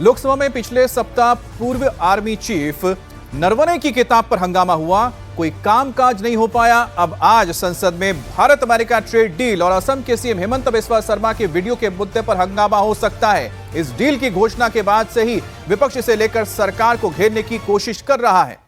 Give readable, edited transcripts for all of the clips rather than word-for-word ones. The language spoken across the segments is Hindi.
लोकसभा में पिछले सप्ताह पूर्व आर्मी चीफ नरवणे की किताब पर हंगामा हुआ, कोई कामकाज नहीं हो पाया। अब आज संसद में भारत अमेरिका ट्रेड डील और असम के सीएम हेमंत बिस्वा शर्मा के वीडियो के मुद्दे पर हंगामा हो सकता है। इस डील की घोषणा के बाद से ही विपक्ष इसे लेकर सरकार को घेरने की कोशिश कर रहा है।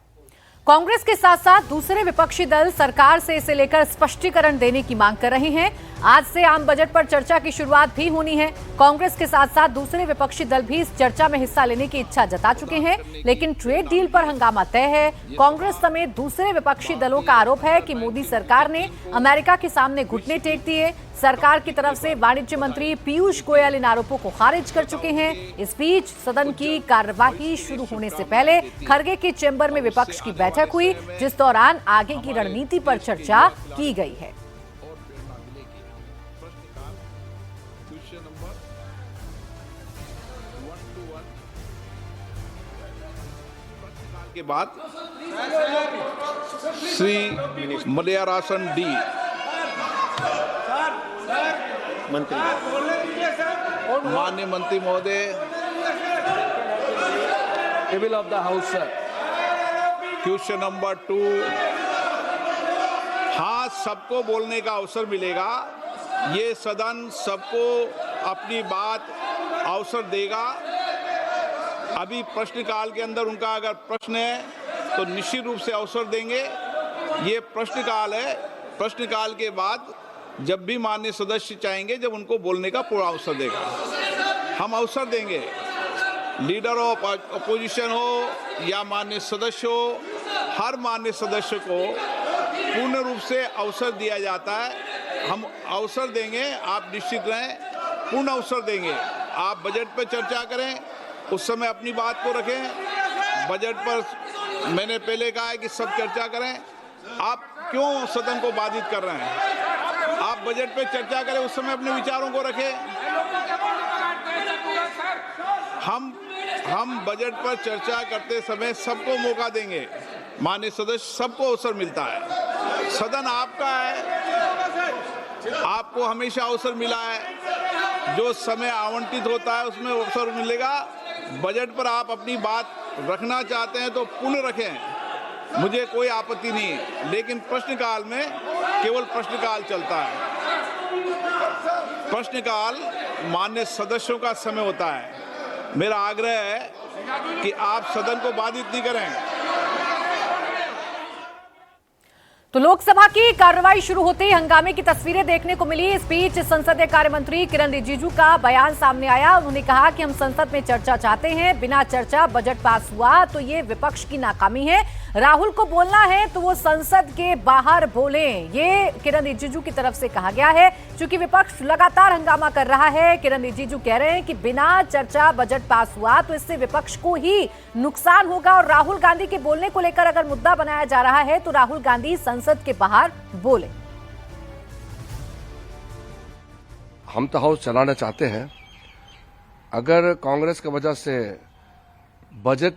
कांग्रेस के साथ साथ दूसरे विपक्षी दल सरकार से इसे लेकर स्पष्टीकरण देने की मांग कर रहे हैं। आज से आम बजट पर चर्चा की शुरुआत भी होनी है। कांग्रेस के साथ साथ दूसरे विपक्षी दल भी इस चर्चा में हिस्सा लेने की इच्छा जता चुके हैं, लेकिन ट्रेड डील पर हंगामा तय है। कांग्रेस समेत दूसरे विपक्षी दलों का आरोप है कि मोदी सरकार ने अमेरिका के सामने घुटने टेक दिए। सरकार की तरफ से वाणिज्य मंत्री पीयूष गोयल इन आरोपों को खारिज कर चुके हैं। इस बीच सदन की कार्यवाही शुरू होने से पहले खरगे के चेंबर में विपक्ष की बैठक हुई, जिस दौरान आगे की रणनीति पर चर्चा की गई है। के बाद श्री मलयारासन डी मंत्री माननीय मंत्री महोदय, table of the house sir, question number 2। हाँ, सबको बोलने का अवसर मिलेगा। ये सदन सबको अपनी बात अवसर देगा। अभी प्रश्नकाल के अंदर उनका अगर प्रश्न है तो निश्चित रूप से अवसर देंगे। ये प्रश्नकाल है। प्रश्नकाल के बाद जब भी माननीय सदस्य चाहेंगे, जब उनको बोलने का पूरा अवसर देगा, हम अवसर देंगे। लीडर ऑफ अपोजिशन हो या माननीय सदस्य हो, हर माननीय सदस्य को पूर्ण रूप से अवसर दिया जाता है। हम अवसर देंगे, आप निश्चित रहें, पूर्ण अवसर देंगे। आप बजट पर चर्चा करें, उस समय अपनी बात को रखें। बजट पर मैंने पहले कहा है कि सब चर्चा करें। आप क्यों सदन को बाधित कर रहे हैं? आप बजट पे चर्चा करें, उस समय अपने विचारों को रखें। हम बजट पर चर्चा करते समय सबको मौका देंगे। माननीय सदस्य, सबको अवसर मिलता है। सदन आपका है, आपको हमेशा अवसर मिला है। जो समय आवंटित होता है उसमें अवसर मिलेगा। बजट पर आप अपनी बात रखना चाहते हैं तो पूर्ण रखें, मुझे कोई आपत्ति नहीं है, लेकिन प्रश्नकाल में केवल प्रश्नकाल चलता है। प्रश्नकाल माननीय सदस्यों का समय होता है। मेरा आग्रह है कि आप सदन को बाधित नहीं करें। तो लोकसभा की कार्रवाई शुरू होते ही हंगामे की तस्वीरें देखने को मिली। इस बीच संसदीय कार्य मंत्री किरण रिजिजू का बयान सामने आया। उन्होंने कहा कि हम संसद में चर्चा चाहते हैं, बिना चर्चा बजट पास हुआ तो ये विपक्ष की नाकामी है। राहुल को बोलना है तो वो संसद के बाहर बोलें, ये किरण रिजिजू की तरफ से कहा गया है। चूंकि विपक्ष लगातार हंगामा कर रहा है, किरण रिजिजू कह रहे हैं कि बिना चर्चा बजट पास हुआ तो इससे विपक्ष को ही नुकसान होगा। और राहुल गांधी के बोलने को लेकर अगर मुद्दा बनाया जा रहा है तो राहुल गांधी संसद के बाहर बोले। हम तो हाउस चलाना चाहते हैं। अगर कांग्रेस की वजह से बजट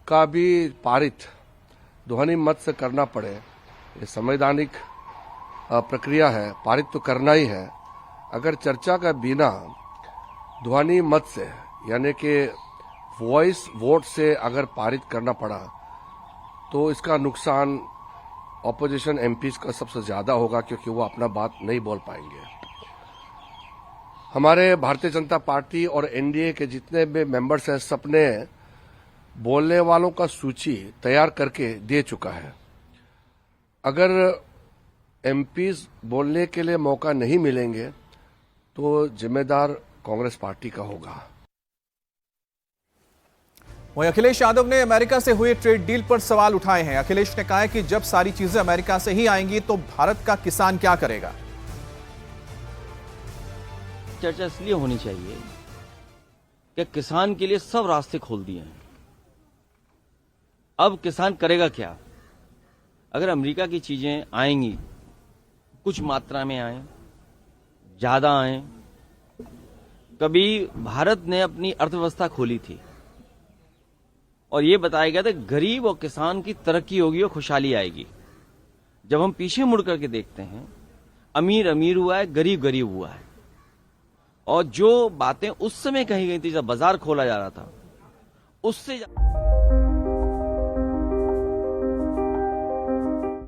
का भी पारित ध्वनि मत से करना पड़े, ये संवैधानिक प्रक्रिया है, पारित तो करना ही है। अगर चर्चा का बिना ध्वनि मत से यानी कि वॉइस वोट से अगर पारित करना पड़ा तो इसका नुकसान ऑपोजिशन एमपीज का सबसे ज्यादा होगा, क्योंकि वो अपना बात नहीं बोल पाएंगे। हमारे भारतीय जनता पार्टी और एनडीए के जितने भी मेंबर्स हैं, सबने बोलने वालों का सूची तैयार करके दे चुका है। अगर एमपीज बोलने के लिए मौका नहीं मिलेंगे तो जिम्मेदार कांग्रेस पार्टी का होगा। वहीं अखिलेश यादव ने अमेरिका से हुए ट्रेड डील पर सवाल उठाए हैं। अखिलेश ने कहा है कि जब सारी चीजें अमेरिका से ही आएंगी तो भारत का किसान क्या करेगा। चर्चा इसलिए होनी चाहिए कि किसान के लिए सब रास्ते खोल दिए हैं। अब किसान करेगा क्या? अगर अमेरिका की चीजें आएंगी, कुछ मात्रा में आए, ज्यादा आए। कभी भारत ने अपनी अर्थव्यवस्था खोली थी और ये बताया गया था गरीब और किसान की तरक्की होगी और खुशहाली आएगी। जब हम पीछे मुड़ करके देखते हैं, अमीर अमीर हुआ है, गरीब गरीब हुआ है। और जो बातें उस समय कही गई थी जब बाजार खोला जा रहा था उससे